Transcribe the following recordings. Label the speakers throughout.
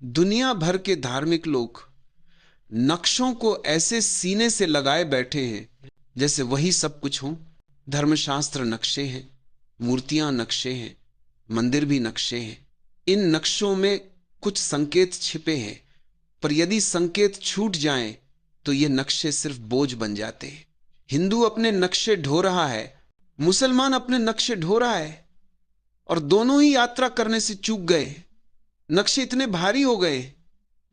Speaker 1: दुनिया भर के धार्मिक लोग नक्शों को ऐसे सीने से लगाए बैठे हैं जैसे वही सब कुछ हो। धर्मशास्त्र नक्शे हैं, मूर्तियां नक्शे हैं, मंदिर भी नक्शे हैं। इन नक्शों में कुछ संकेत छिपे हैं, पर यदि संकेत छूट जाएं तो ये नक्शे सिर्फ बोझ बन जाते हैं। हिंदू अपने नक्शे ढो रहा है, मुसलमान अपने नक्शे ढो रहा है, और दोनों ही यात्रा करने से चूक गए। नक्शे इतने भारी हो गए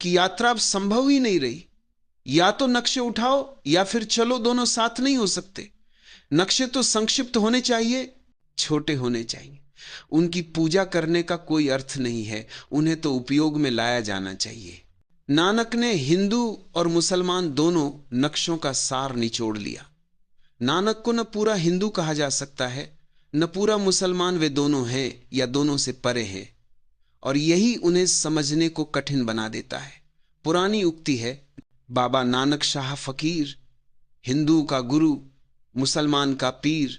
Speaker 1: कि यात्रा अब संभव ही नहीं रही। या तो नक्शे उठाओ या फिर चलो, दोनों साथ नहीं हो सकते। नक्शे तो संक्षिप्त होने चाहिए, छोटे होने चाहिए। उनकी पूजा करने का कोई अर्थ नहीं है, उन्हें तो उपयोग में लाया जाना चाहिए। नानक ने हिंदू और मुसलमान दोनों नक्शों का सार निचोड़ लिया। नानक को न पूरा हिंदू कहा जा सकता है, न पूरा मुसलमान। वे दोनों हैं या दोनों से परे हैं, और यही उन्हें समझने को कठिन बना देता है। पुरानी उक्ति है, बाबा नानक शाह फकीर, हिंदू का गुरु, मुसलमान का पीर।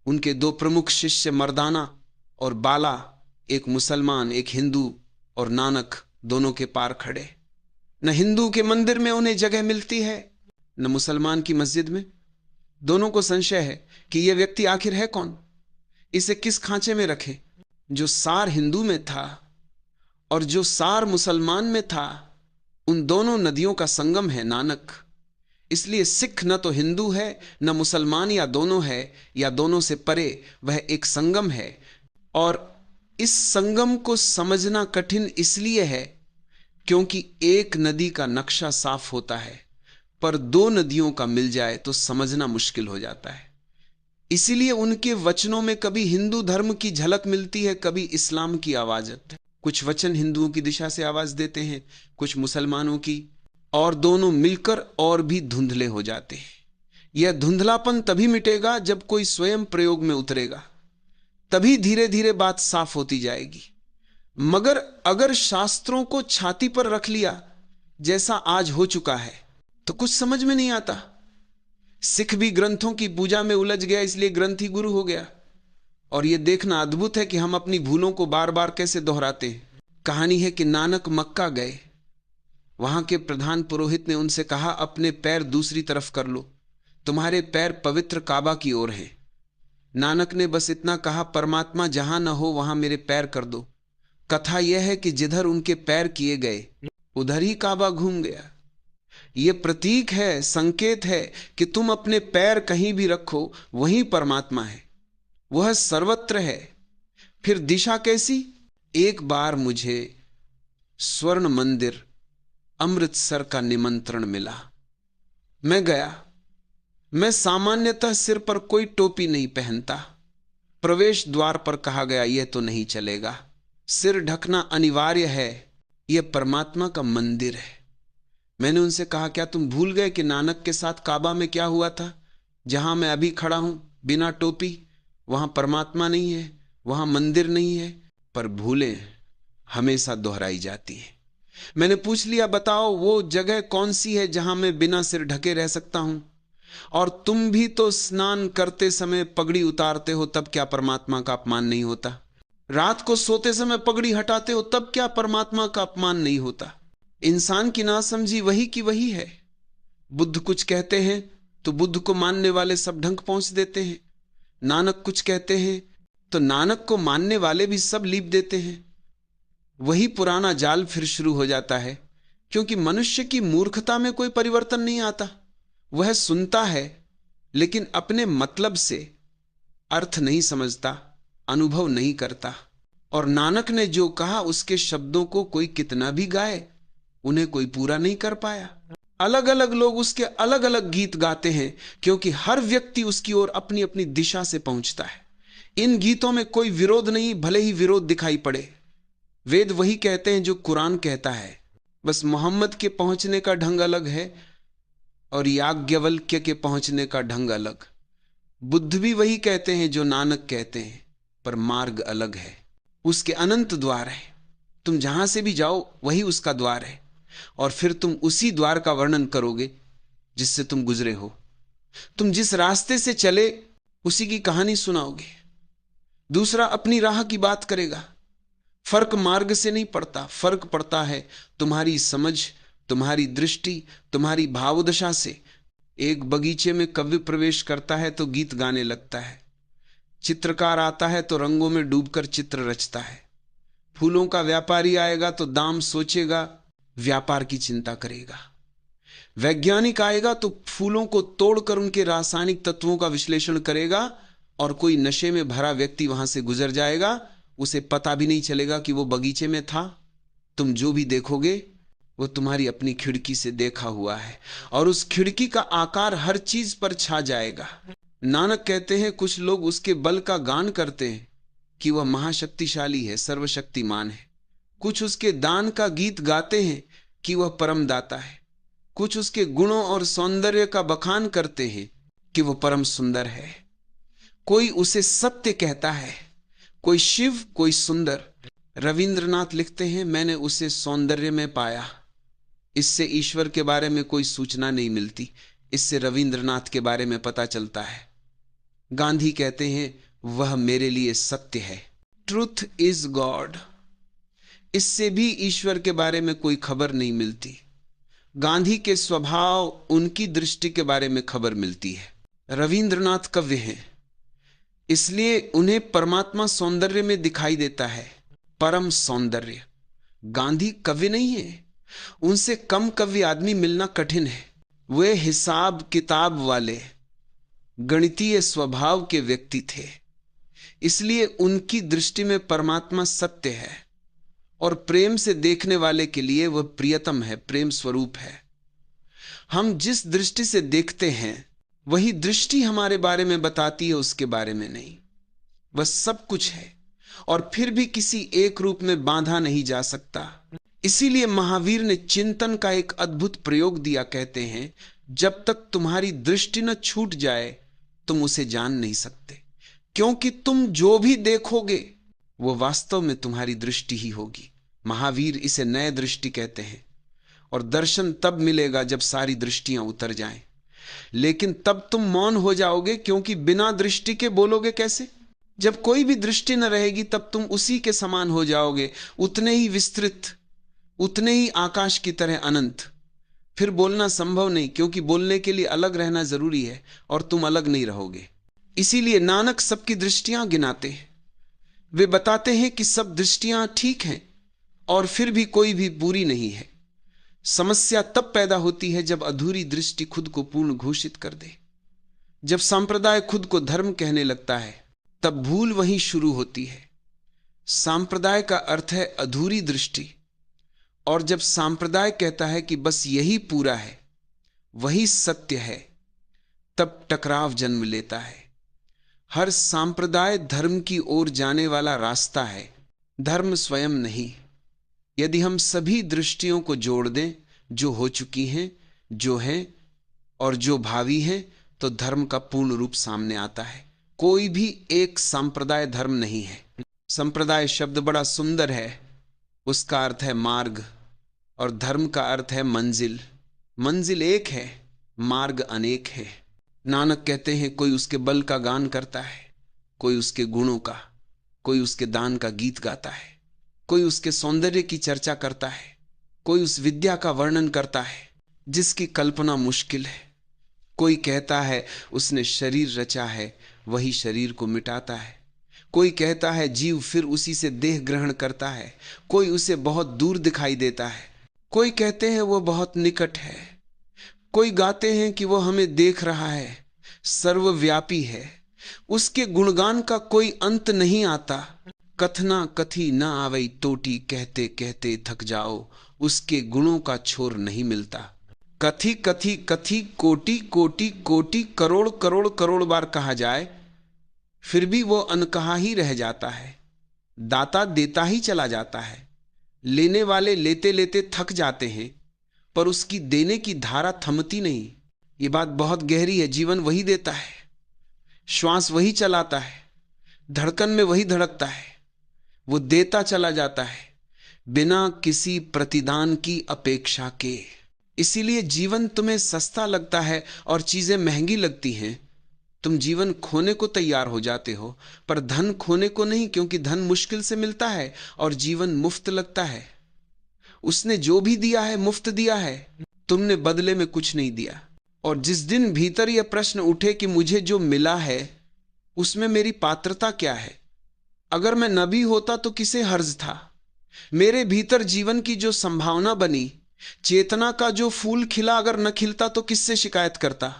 Speaker 1: उनके दो प्रमुख शिष्य मर्दाना और बाला, एक मुसलमान एक हिंदू, और नानक दोनों के पार खड़े। न हिंदू के मंदिर में उन्हें जगह मिलती है, न मुसलमान की मस्जिद में। दोनों को संशय है कि यह व्यक्ति आखिर है कौन, इसे किस खांचे में रखे। जो सार हिंदू में था और जो सार मुसलमान में था, उन दोनों नदियों का संगम है नानक। इसलिए सिख न तो हिंदू है न मुसलमान, या दोनों है या दोनों से परे। वह एक संगम है, और इस संगम को समझना कठिन इसलिए है क्योंकि एक नदी का नक्शा साफ होता है, पर दो नदियों का मिल जाए तो समझना मुश्किल हो जाता है। इसीलिए उनके वचनों में कभी हिंदू धर्म की झलक मिलती है, कभी इस्लाम की आवाज। कुछ वचन हिंदुओं की दिशा से आवाज देते हैं, कुछ मुसलमानों की, और दोनों मिलकर और भी धुंधले हो जाते हैं। यह धुंधलापन तभी मिटेगा जब कोई स्वयं प्रयोग में उतरेगा, तभी धीरे धीरे बात साफ होती जाएगी। मगर अगर शास्त्रों को छाती पर रख लिया, जैसा आज हो चुका है, तो कुछ समझ में नहीं आता। सिख भी ग्रंथों की पूजा में उलझ गया, इसलिए ग्रंथ ही गुरु हो गया। और यह देखना अद्भुत है कि हम अपनी भूलों को बार बार कैसे दोहराते हैं। कहानी है कि नानक मक्का गए, वहां के प्रधान पुरोहित ने उनसे कहा, अपने पैर दूसरी तरफ कर लो, तुम्हारे पैर पवित्र काबा की ओर हैं। नानक ने बस इतना कहा, परमात्मा जहां न हो वहां मेरे पैर कर दो। कथा यह है कि जिधर उनके पैर किए गए उधर ही काबा घूम गया। यह प्रतीक है, संकेत है कि तुम अपने पैर कहीं भी रखो, वहीं परमात्मा है, वह सर्वत्र है। फिर दिशा कैसी? एक बार मुझे स्वर्ण मंदिर अमृतसर का निमंत्रण मिला, मैं गया। मैं सामान्यतः सिर पर कोई टोपी नहीं पहनता। प्रवेश द्वार पर कहा गया, यह तो नहीं चलेगा, सिर ढकना अनिवार्य है, यह परमात्मा का मंदिर है। मैंने उनसे कहा, क्या तुम भूल गए कि नानक के साथ काबा में क्या हुआ था? जहां मैं अभी खड़ा हूं बिना टोपी, वहां परमात्मा नहीं है, वहां मंदिर नहीं है। पर भूलें हमेशा दोहराई जाती हैं। मैंने पूछ लिया, बताओ वो जगह कौन सी है जहां मैं बिना सिर ढके रह सकता हूं? और तुम भी तो स्नान करते समय पगड़ी उतारते हो, तब क्या परमात्मा का अपमान नहीं होता? रात को सोते समय पगड़ी हटाते हो, तब क्या परमात्मा का अपमान नहीं होता? इंसान की नासमझी वही की वही है। बुद्ध कुछ कहते हैं तो बुद्ध को मानने वाले सब ढंग पहुंच देते हैं। नानक कुछ कहते हैं तो नानक को मानने वाले भी सब लीप देते हैं। वही पुराना जाल फिर शुरू हो जाता है, क्योंकि मनुष्य की मूर्खता में कोई परिवर्तन नहीं आता। वह सुनता है लेकिन अपने मतलब से अर्थ नहीं समझता, अनुभव नहीं करता। और नानक ने जो कहा उसके शब्दों को कोई कितना भी गाए, उन्हें कोई पूरा नहीं कर पाया। अलग अलग लोग उसके अलग अलग गीत गाते हैं, क्योंकि हर व्यक्ति उसकी ओर अपनी अपनी दिशा से पहुंचता है। इन गीतों में कोई विरोध नहीं, भले ही विरोध दिखाई पड़े। वेद वही कहते हैं जो कुरान कहता है, बस मोहम्मद के पहुंचने का ढंग अलग है और याज्ञवल्क्य के पहुंचने का ढंग अलग। बुद्ध भी वही कहते हैं जो नानक कहते हैं, पर मार्ग अलग है। उसके अनंत द्वार है, तुम जहां से भी जाओ वही उसका द्वार है, और फिर तुम उसी द्वार का वर्णन करोगे जिससे तुम गुजरे हो। तुम जिस रास्ते से चले उसी की कहानी सुनाओगे। दूसरा अपनी राह की बात करेगा, फर्क मार्ग से नहीं पड़ता, फर्क पड़ता है तुम्हारी समझ, तुम्हारी दृष्टि, तुम्हारी भावदशा से। एक बगीचे में कवि प्रवेश करता है तो गीत गाने लगता है, चित्रकार आता है तो रंगों में डूबकर चित्र रचता है, फूलों का व्यापारी आएगा तो दाम सोचेगा, व्यापार की चिंता करेगा, वैज्ञानिक आएगा तो फूलों को तोड़कर उनके रासायनिक तत्वों का विश्लेषण करेगा, और कोई नशे में भरा व्यक्ति वहां से गुजर जाएगा, उसे पता भी नहीं चलेगा कि वो बगीचे में था। तुम जो भी देखोगे वो तुम्हारी अपनी खिड़की से देखा हुआ है, और उस खिड़की का आकार हर चीज पर छा जाएगा। नानक कहते हैं कुछ लोग उसके बल का गान करते हैं कि वह महाशक्तिशाली है, सर्वशक्तिमान है। कुछ उसके दान का गीत गाते हैं कि वह परम दाता है। कुछ उसके गुणों और सौंदर्य का बखान करते हैं कि वह परम सुंदर है। कोई उसे सत्य कहता है, कोई शिव, कोई सुंदर। रविंद्रनाथ लिखते हैं, मैंने उसे सौंदर्य में पाया। इससे ईश्वर के बारे में कोई सूचना नहीं मिलती, इससे रविंद्रनाथ के बारे में पता चलता है। गांधी कहते हैं, वह मेरे लिए सत्य है, ट्रूथ इज गॉड। इससे भी ईश्वर के बारे में कोई खबर नहीं मिलती। गांधी के स्वभाव, उनकी दृष्टि के बारे में खबर मिलती है। रविंद्रनाथ कवि हैं, इसलिए उन्हें परमात्मा सौंदर्य में दिखाई देता है, परम सौंदर्य। गांधी कवि नहीं है, उनसे कम कवि आदमी मिलना कठिन है। वे हिसाब किताब वाले गणितीय स्वभाव के व्यक्ति थे, इसलिए उनकी दृष्टि में परमात्मा सत्य है, और प्रेम से देखने वाले के लिए वह प्रियतम है, प्रेम स्वरूप है। हम जिस दृष्टि से देखते हैं वही दृष्टि हमारे बारे में बताती है, उसके बारे में नहीं। वह सब कुछ है और फिर भी किसी एक रूप में बांधा नहीं जा सकता। इसीलिए महावीर ने चिंतन का एक अद्भुत प्रयोग दिया। कहते हैं, जब तक तुम्हारी दृष्टि न छूट जाए तुम उसे जान नहीं सकते, क्योंकि तुम जो भी देखोगे वो वास्तव में तुम्हारी दृष्टि ही होगी। महावीर इसे नए दृष्टि कहते हैं, और दर्शन तब मिलेगा जब सारी दृष्टियां उतर जाएं। लेकिन तब तुम मौन हो जाओगे, क्योंकि बिना दृष्टि के बोलोगे कैसे? जब कोई भी दृष्टि न रहेगी तब तुम उसी के समान हो जाओगे, उतने ही विस्तृत, उतने ही आकाश की तरह अनंत। फिर बोलना संभव नहीं, क्योंकि बोलने के लिए अलग रहना जरूरी है और तुम अलग नहीं रहोगे। इसीलिए नानक सबकी दृष्टियां गिनाते हैं। वे बताते हैं कि सब दृष्टियां ठीक हैं और फिर भी कोई भी पूरी नहीं है। समस्या तब पैदा होती है जब अधूरी दृष्टि खुद को पूर्ण घोषित कर दे। जब सांप्रदाय खुद को धर्म कहने लगता है तब भूल वहीं शुरू होती है। सांप्रदाय का अर्थ है अधूरी दृष्टि, और जब सांप्रदाय कहता है कि बस यही पूरा है, वही सत्य है, तब टकराव जन्म लेता है। हर सांप्रदाय धर्म की ओर जाने वाला रास्ता है, धर्म स्वयं नहीं। यदि हम सभी दृष्टियों को जोड़ दें, जो हो चुकी हैं, जो हैं और जो भावी हैं, तो धर्म का पूर्ण रूप सामने आता है। कोई भी एक संप्रदाय धर्म नहीं है। संप्रदाय शब्द बड़ा सुंदर है, उसका अर्थ है मार्ग, और धर्म का अर्थ है मंजिल। मंजिल एक है, मार्ग अनेक है। नानक कहते हैं, कोई उसके बल का गान करता है, कोई उसके गुणों का, कोई उसके दान का गीत गाता है, कोई उसके सौंदर्य की चर्चा करता है, कोई उस विद्या का वर्णन करता है जिसकी कल्पना मुश्किल है। कोई कहता है उसने शरीर रचा है, वही शरीर को मिटाता है। कोई कहता है जीव फिर उसी से देह ग्रहण करता है। कोई उसे बहुत दूर दिखाई देता है, कोई कहते हैं वो बहुत निकट है। कोई गाते हैं कि वो हमें देख रहा है, सर्वव्यापी है, उसके गुणगान का कोई अंत नहीं आता। कथना कथी न आवई टोटी, कहते कहते थक जाओ, उसके गुणों का छोर नहीं मिलता। कथी कथी कथी कोटि कोटि कोटि करोड़ करोड़ करोड़ बार कहा जाए, फिर भी वो अनकहा ही रह जाता है। दाता देता ही चला जाता है, लेने वाले लेते लेते थक जाते हैं, पर उसकी देने की धारा थमती नहीं। ये बात बहुत गहरी है। जीवन वही देता है, श्वास वही चलाता है, धड़कन में वही धड़कता है, वो देता चला जाता है बिना किसी प्रतिदान की अपेक्षा के। इसीलिए जीवन तुम्हें सस्ता लगता है और चीजें महंगी लगती हैं, तुम जीवन खोने को तैयार हो जाते हो, पर धन खोने को नहीं, क्योंकि धन मुश्किल से मिलता है और जीवन मुफ्त लगता है। उसने जो भी दिया है मुफ्त दिया है, तुमने बदले में कुछ नहीं दिया। और जिस दिन भीतर यह प्रश्न उठे कि मुझे जो मिला है उसमें मेरी पात्रता क्या है, अगर मैं नबी होता तो किसे हर्ज था, मेरे भीतर जीवन की जो संभावना बनी, चेतना का जो फूल खिला, अगर न खिलता तो किससे शिकायत करता।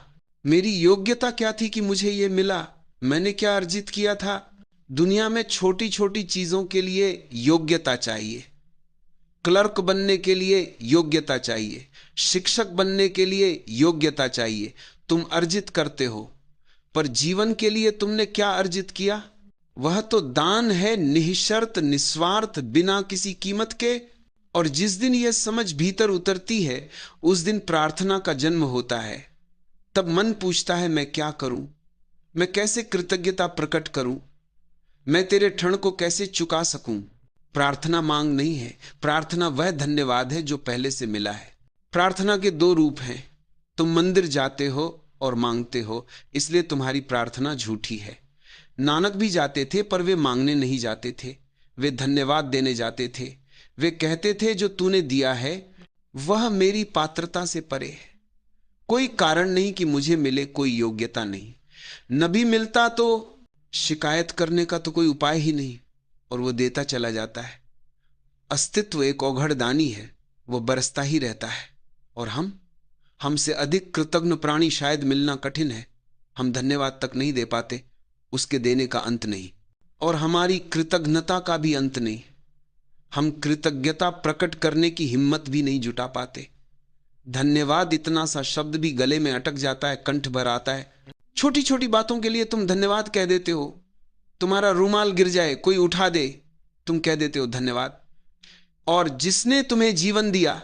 Speaker 1: मेरी योग्यता क्या थी कि मुझे यह मिला, मैंने क्या अर्जित किया था। दुनिया में छोटी छोटी चीजों के लिए योग्यता चाहिए। क्लर्क बनने के लिए योग्यता चाहिए, शिक्षक बनने के लिए योग्यता चाहिए, तुम अर्जित करते हो। पर जीवन के लिए तुमने क्या अर्जित किया? वह तो दान है, निःशर्त, निस्वार्थ, बिना किसी कीमत के। और जिस दिन यह समझ भीतर उतरती है, उस दिन प्रार्थना का जन्म होता है। तब मन पूछता है, मैं क्या करूं, मैं कैसे कृतज्ञता प्रकट करूं, मैं तेरे क्षण को कैसे चुका सकूं। प्रार्थना मांग नहीं है, प्रार्थना वह धन्यवाद है जो पहले से मिला है। प्रार्थना के दो रूप हैं, तुम मंदिर जाते हो और मांगते हो, इसलिए तुम्हारी प्रार्थना झूठी है। नानक भी जाते थे, पर वे मांगने नहीं जाते थे, वे धन्यवाद देने जाते थे। वे कहते थे, जो तूने दिया है वह मेरी पात्रता से परे है, कोई कारण नहीं कि मुझे मिले, कोई योग्यता नहीं। नबी मिलता तो शिकायत करने का तो कोई उपाय ही नहीं, और वो देता चला जाता है। अस्तित्व एक औघड़दानी है, वो बरसता ही रहता है। और हमसे अधिक कृतज्ञ प्राणी शायद मिलना कठिन है। हम धन्यवाद तक नहीं दे पाते, उसके देने का अंत नहीं, और हमारी कृतज्ञता का भी अंत नहीं। हम कृतज्ञता प्रकट करने की हिम्मत भी नहीं जुटा पाते। धन्यवाद इतना सा शब्द भी गले में अटक जाता है, कंठ भर आता है। छोटी छोटी बातों के लिए तुम धन्यवाद कह देते हो। तुम्हारा रूमाल गिर जाए, कोई उठा दे, तुम कह देते हो धन्यवाद। और जिसने तुम्हें जीवन दिया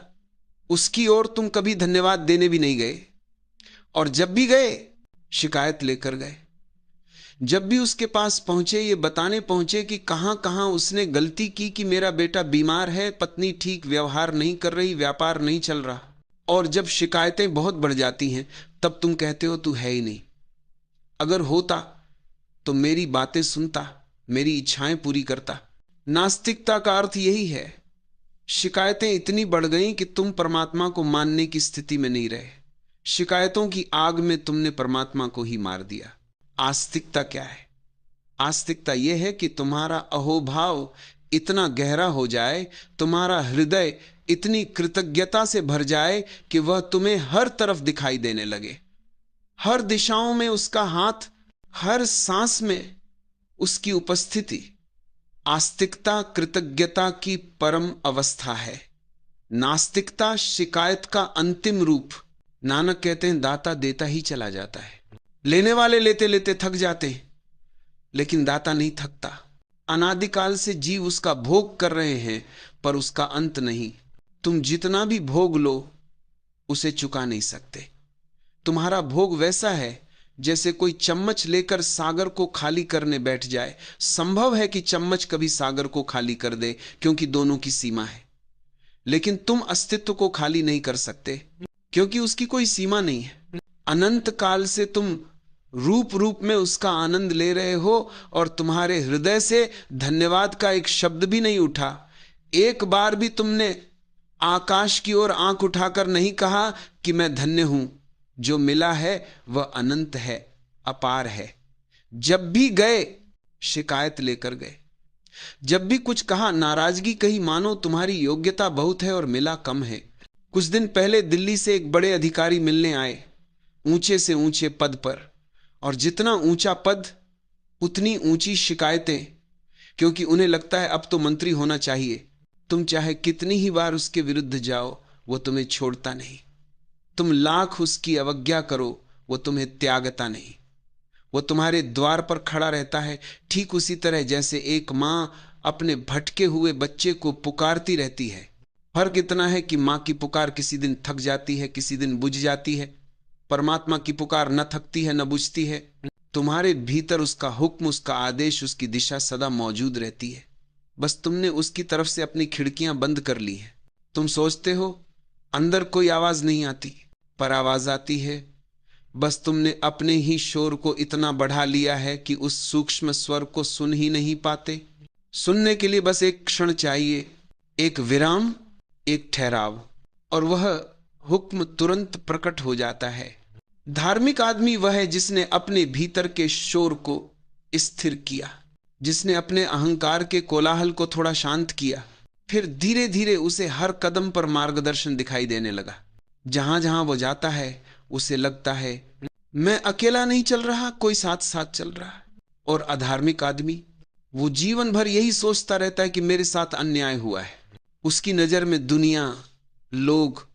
Speaker 1: उसकी ओर तुम कभी धन्यवाद देने भी नहीं गए, और जब भी गए शिकायत लेकर गए। जब भी उसके पास पहुंचे, ये बताने पहुंचे कि कहां कहां उसने गलती की, कि मेरा बेटा बीमार है, पत्नी ठीक व्यवहार नहीं कर रही, व्यापार नहीं चल रहा। और जब शिकायतें बहुत बढ़ जाती हैं, तब तुम कहते हो तू है ही नहीं। अगर होता तो मेरी बातें सुनता, मेरी इच्छाएं पूरी करता। नास्तिकता का अर्थ यही है। शिकायतें इतनी बढ़ गईं कि तुम परमात्मा को मानने की स्थिति में नहीं रहे। शिकायतों की आग में तुमने परमात्मा को ही मार दिया। आस्तिकता क्या है? आस्तिकता यह है कि तुम्हारा अहोभाव इतना गहरा हो जाए, तुम्हारा हृदय इतनी कृतज्ञता से भर जाए कि वह तुम्हें हर तरफ दिखाई देने लगे, हर दिशाओं में उसका हाथ, हर सांस में उसकी उपस्थिति। आस्तिकता कृतज्ञता की परम अवस्था है, नास्तिकता शिकायत का अंतिम रूप। नानक कहते हैं, दाता देता ही चला जाता है। लेने वाले लेते लेते थक जाते हैं, लेकिन दाता नहीं थकता। अनादिकाल से जीव उसका भोग कर रहे हैं, पर उसका अंत नहीं। तुम जितना भी भोग लो उसे चुका नहीं सकते। तुम्हारा भोग वैसा है जैसे कोई चम्मच लेकर सागर को खाली करने बैठ जाए। संभव है कि चम्मच कभी सागर को खाली कर दे, क्योंकि दोनों की सीमा है। लेकिन तुम अस्तित्व को खाली नहीं कर सकते, क्योंकि उसकी कोई सीमा नहीं है। अनंत काल से तुम रूप रूप में उसका आनंद ले रहे हो, और तुम्हारे हृदय से धन्यवाद का एक शब्द भी नहीं उठा। एक बार भी तुमने आकाश की ओर आंख उठाकर नहीं कहा कि मैं धन्य हूं, जो मिला है वह अनंत है, अपार है। जब भी गए शिकायत लेकर गए, जब भी कुछ कहा नाराजगी कही, मानो तुम्हारी योग्यता बहुत है और मिला कम है। कुछ दिन पहले दिल्ली से एक बड़े अधिकारी मिलने आए, ऊंचे से ऊंचे पद पर, और जितना ऊंचा पद उतनी ऊंची शिकायतें, क्योंकि उन्हें लगता है अब तो मंत्री होना चाहिए। तुम चाहे कितनी ही बार उसके विरुद्ध जाओ, वो तुम्हें छोड़ता नहीं। तुम लाख उसकी अवज्ञा करो, वो तुम्हें त्यागता नहीं। वो तुम्हारे द्वार पर खड़ा रहता है, ठीक उसी तरह जैसे एक मां अपने भटके हुए बच्चे को पुकारती रहती है। फर्क इतना है कि मां की पुकार किसी दिन थक जाती है, किसी दिन बुझ जाती है। परमात्मा की पुकार न थकती है न बुझती है। तुम्हारे भीतर उसका हुक्म, उसका आदेश, उसकी दिशा सदा मौजूद रहती है। बस तुमने उसकी तरफ से अपनी खिड़कियां बंद कर ली हैं। तुम सोचते हो अंदर कोई आवाज नहीं आती, पर आवाज आती है। बस तुमने अपने ही शोर को इतना बढ़ा लिया है कि उस सूक्ष्म स्वर को सुन ही नहीं पाते। सुनने के लिए बस एक क्षण चाहिए, एक विराम, एक ठहराव, और वह हुक्म तुरंत प्रकट हो जाता है। धार्मिक आदमी वह है जिसने अपने भीतर के शोर को स्थिर किया, जिसने अपने अहंकार के कोलाहल को थोड़ा शांत किया। फिर धीरे धीरे उसे हर कदम पर मार्गदर्शन दिखाई देने लगा। जहां जहां वो जाता है उसे लगता है मैं अकेला नहीं चल रहा, कोई साथ साथ चल रहा है। और अधार्मिक आदमी वो जीवन भर यही सोचता रहता है कि मेरे साथ अन्याय हुआ है। उसकी नजर में दुनिया, लोग,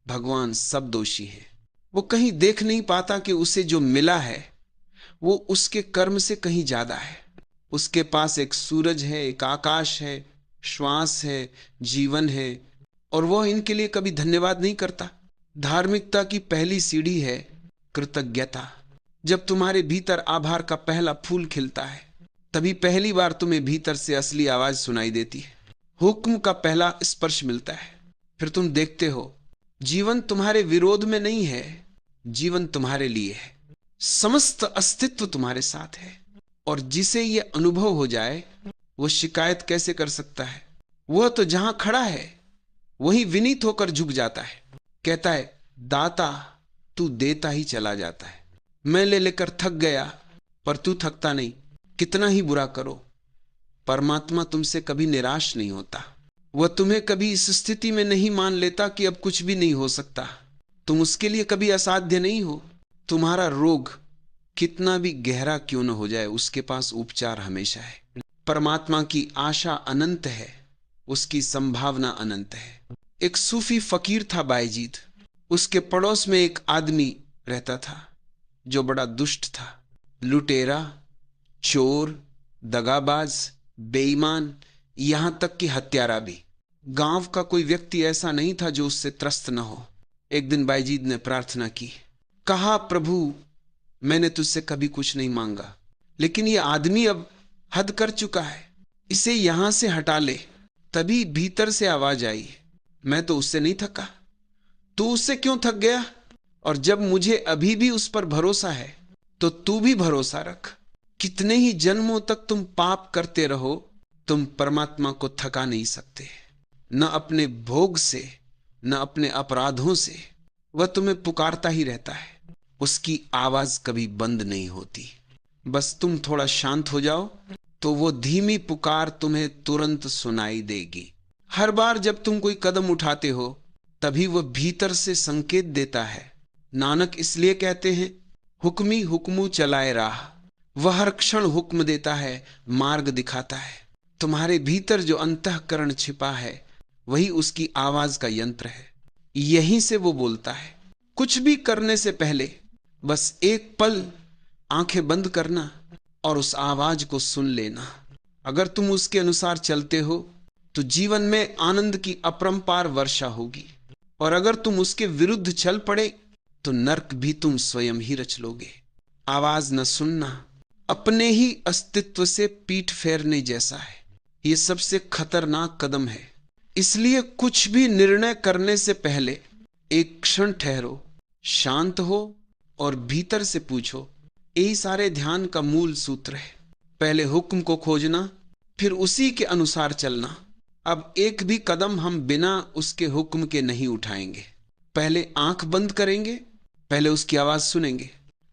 Speaker 1: भगवान सब दोषी हैं। वो कहीं देख नहीं पाता कि उसे जो मिला है वो उसके कर्म से कहीं ज्यादा है। उसके पास एक सूरज है, एक आकाश है, श्वास है, जीवन है, और वह इनके लिए कभी धन्यवाद नहीं करता। धार्मिकता की पहली सीढ़ी है कृतज्ञता। जब तुम्हारे भीतर आभार का पहला फूल खिलता है, तभी पहली बार तुम्हें भीतर से असली आवाज सुनाई देती है, हुक्म का पहला स्पर्श मिलता है। फिर तुम देखते हो जीवन तुम्हारे विरोध में नहीं है, जीवन तुम्हारे लिए है, समस्त अस्तित्व तुम्हारे साथ है। और जिसे यह अनुभव हो जाए वो शिकायत कैसे कर सकता है? वह तो जहां खड़ा है वही विनीत होकर झुक जाता है, कहता है दाता तू देता ही चला जाता है। मैं ले लेकर थक गया पर तू थकता नहीं। कितना ही बुरा करो, परमात्मा तुमसे कभी निराश नहीं होता। वह तुम्हें कभी इस स्थिति में नहीं मान लेता कि अब कुछ भी नहीं हो सकता। तुम उसके लिए कभी असाध्य नहीं हो। तुम्हारा रोग कितना भी गहरा क्यों न हो जाए, उसके पास उपचार हमेशा है। परमात्मा की आशा अनंत है, उसकी संभावना अनंत है। एक सूफी फकीर था बायजीद। उसके पड़ोस में एक आदमी रहता था जो बड़ा दुष्ट था, लुटेरा, चोर, दगाबाज, बेईमान, यहां तक कि हत्यारा भी। गांव का कोई व्यक्ति ऐसा नहीं था जो उससे त्रस्त न हो। एक दिन बायजीद ने प्रार्थना की, कहा प्रभु मैंने तुझसे कभी कुछ नहीं मांगा, लेकिन यह आदमी अब हद कर चुका है, इसे यहां से हटा ले। तभी भीतर से आवाज आई, मैं तो उससे नहीं थका, तू उससे क्यों थक गया? और जब मुझे अभी भी उस पर भरोसा है तो तू भी भरोसा रख। कितने ही जन्मों तक तुम पाप करते रहो, तुम परमात्मा को थका नहीं सकते। न अपने भोग से, न अपने अपराधों से। वह तुम्हें पुकारता ही रहता है, उसकी आवाज कभी बंद नहीं होती। बस तुम थोड़ा शांत हो जाओ तो वो धीमी पुकार तुम्हें तुरंत सुनाई देगी। हर बार जब तुम कोई कदम उठाते हो तभी वह भीतर से संकेत देता है। नानक इसलिए कहते हैं हुक्मी हुक्मू चलाए राह। वह हर क्षण हुक्म देता है, मार्ग दिखाता है। तुम्हारे भीतर जो अंतःकरण छिपा है वही उसकी आवाज का यंत्र है। यहीं से वो बोलता है। कुछ भी करने से पहले बस एक पल आंखें बंद करना और उस आवाज को सुन लेना। अगर तुम उसके अनुसार चलते हो तो जीवन में आनंद की अपरंपार वर्षा होगी, और अगर तुम उसके विरुद्ध चल पड़े तो नर्क भी तुम स्वयं ही रच लोगे। आवाज न सुनना अपने ही अस्तित्व से पीठ फेरने जैसा है। यह सबसे खतरनाक कदम है। इसलिए कुछ भी निर्णय करने से पहले एक क्षण ठहरो, शांत हो और भीतर से पूछो। यही सारे ध्यान का मूल सूत्र है। पहले हुक्म को खोजना, फिर उसी के अनुसार चलना। अब एक भी कदम हम बिना उसके हुक्म के नहीं उठाएंगे। पहले आंख बंद करेंगे, पहले उसकी आवाज सुनेंगे।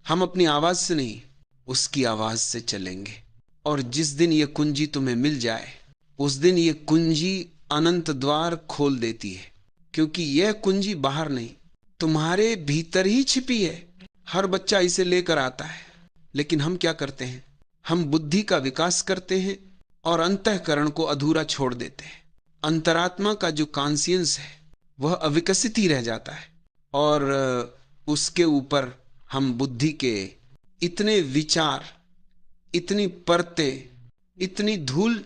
Speaker 1: हम अपनी आवाज से नहीं, उसकी आवाज से चलेंगे। और जिस दिन यह कुंजी तुम्हें मिल जाए उस दिन यह कुंजी अनंत द्वार खोल देती है, क्योंकि यह कुंजी बाहर नहीं, तुम्हारे भीतर ही छिपी है। हर बच्चा इसे लेकर आता है, लेकिन हम क्या करते हैं? हम बुद्धि का विकास करते हैं और अंतःकरण को अधूरा छोड़ देते हैं। अंतरात्मा का जो कॉन्शियंस है वह अविकसित ही रह जाता है, और उसके ऊपर हम बुद्धि के इतने विचार, इतनी परतें, इतनी धूल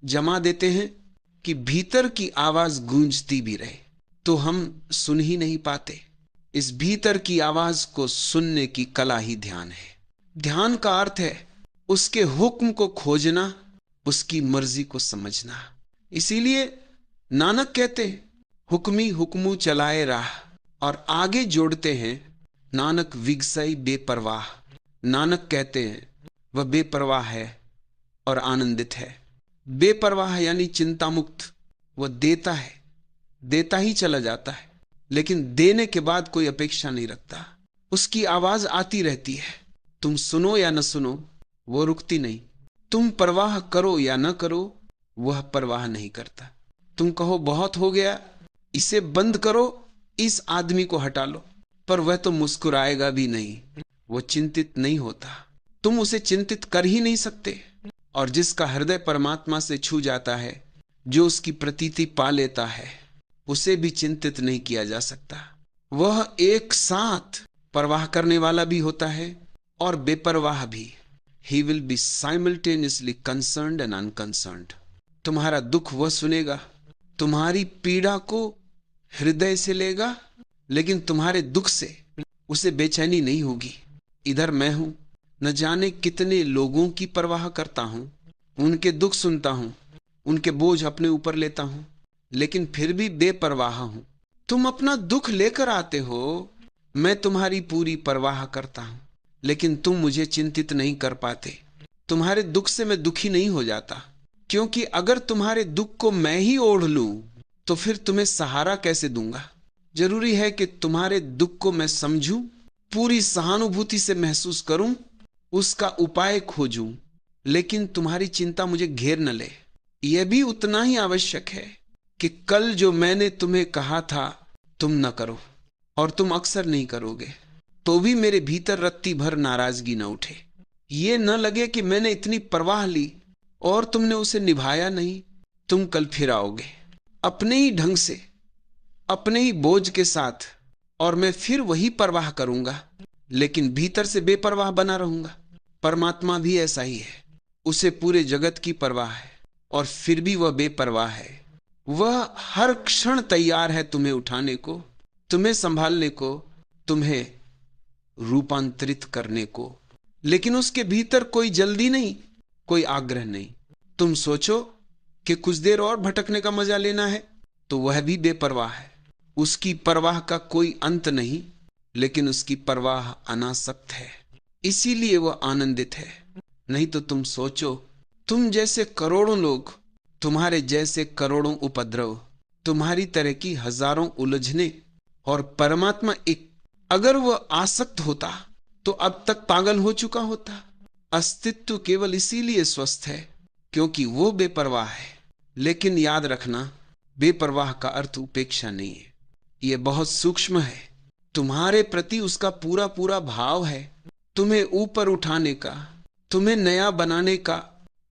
Speaker 1: जमा देते हैं कि भीतर की आवाज गूंजती भी रहे तो हम सुन ही नहीं पाते। इस भीतर की आवाज को सुनने की कला ही ध्यान है। ध्यान का अर्थ है उसके हुक्म को खोजना, उसकी मर्जी को समझना। इसीलिए नानक कहते हुक्मी हुक्मू चलाए राह, और आगे जोड़ते हैं नानक विगसई बेपरवाह। नानक कहते हैं वह बेपरवाह है और आनंदित है। बेपरवाह यानी चिंता मुक्त। वह देता है, देता ही चला जाता है, लेकिन देने के बाद कोई अपेक्षा नहीं रखता। उसकी आवाज आती रहती है, तुम सुनो या न सुनो, वो रुकती नहीं। तुम परवाह करो या न करो, वह परवाह नहीं करता। तुम कहो बहुत हो गया, इसे बंद करो, इस आदमी को हटा लो, पर वह तो मुस्कुराएगा भी नहीं, वो चिंतित नहीं होता। तुम उसे चिंतित कर ही नहीं सकते। और जिसका हृदय परमात्मा से छू जाता है, जो उसकी प्रतीति पा लेता है, उसे भी चिंतित नहीं किया जा सकता। वह एक साथ परवाह करने वाला भी होता है और बेपरवाह भी। He will be simultaneously concerned and unconcerned. तुम्हारा दुख वह सुनेगा, तुम्हारी पीड़ा को हृदय से लेगा, लेकिन तुम्हारे दुख से उसे बेचैनी नहीं होगी। इधर मैं हूं, न जाने कितने लोगों की परवाह करता हूं, उनके दुख सुनता हूं, उनके बोझ अपने ऊपर लेता हूं, लेकिन फिर भी बेपरवाह हूं। तुम अपना दुख लेकर आते हो, मैं तुम्हारी पूरी परवाह करता हूं, लेकिन तुम मुझे चिंतित नहीं कर पाते। तुम्हारे दुख से मैं दुखी नहीं हो जाता, क्योंकि अगर तुम्हारे दुख को मैं ही ओढ़ लूं तो फिर तुम्हें सहारा कैसे दूंगा। जरूरी है कि तुम्हारे दुख को मैं समझूं, पूरी सहानुभूति से महसूस करूं, उसका उपाय खोजूं, लेकिन तुम्हारी चिंता मुझे घेर न ले। यह भी उतना ही आवश्यक है कि कल जो मैंने तुम्हें कहा था तुम न करो, और तुम अक्सर नहीं करोगे, तो भी मेरे भीतर रत्ती भर नाराजगी न उठे। ये न लगे कि मैंने इतनी परवाह ली और तुमने उसे निभाया नहीं। तुम कल फिर आओगे अपने ही ढंग से, अपने ही बोझ के साथ, और मैं फिर वही परवाह करूंगा, लेकिन भीतर से बेपरवाह बना रहूंगा। परमात्मा भी ऐसा ही है, उसे पूरे जगत की परवाह है और फिर भी वह बेपरवाह है। वह हर क्षण तैयार है तुम्हें उठाने को, तुम्हें संभालने को, तुम्हें रूपांतरित करने को, लेकिन उसके भीतर कोई जल्दी नहीं, कोई आग्रह नहीं। तुम सोचो कि कुछ देर और भटकने का मजा लेना है, तो वह भी बेपरवाह है। उसकी परवाह का कोई अंत नहीं, लेकिन उसकी परवाह अनासक्त है, इसीलिए वह आनंदित है। नहीं तो तुम सोचो, तुम जैसे करोड़ों लोग, तुम्हारे जैसे करोड़ों उपद्रव, तुम्हारी तरह की हजारों उलझने, और परमात्मा एक, अगर वह आसक्त होता तो अब तक पागल हो चुका होता। अस्तित्व केवल इसीलिए स्वस्थ है क्योंकि वो बेपरवाह है। लेकिन याद रखना, बेपरवाह का अर्थ उपेक्षा नहीं है, यह बहुत सूक्ष्म है। तुम्हारे प्रति उसका पूरा पूरा भाव है, तुम्हें ऊपर उठाने का, तुम्हें नया बनाने का,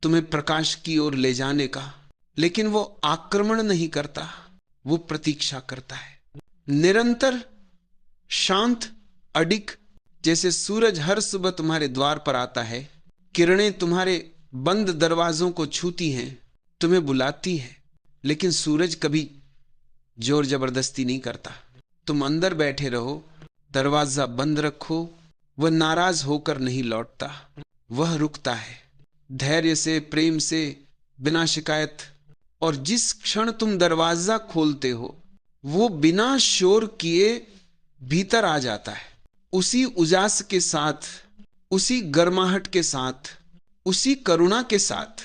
Speaker 1: तुम्हें प्रकाश की ओर ले जाने का। लेकिन वो आक्रमण नहीं करता, वो प्रतीक्षा करता है, निरंतर शांत अडिग। जैसे सूरज हर सुबह तुम्हारे द्वार पर आता है, किरणें तुम्हारे बंद दरवाजों को छूती हैं, तुम्हें बुलाती है, लेकिन सूरज कभी जोर जबरदस्ती नहीं करता। तुम अंदर बैठे रहो, दरवाजा बंद रखो, वह नाराज होकर नहीं लौटता, वह रुकता है धैर्य से, प्रेम से, बिना शिकायत। और जिस क्षण तुम दरवाजा खोलते हो, वो बिना शोर किए भीतर आ जाता है, उसी उजास के साथ, उसी गर्माहट के साथ, उसी करुणा के साथ।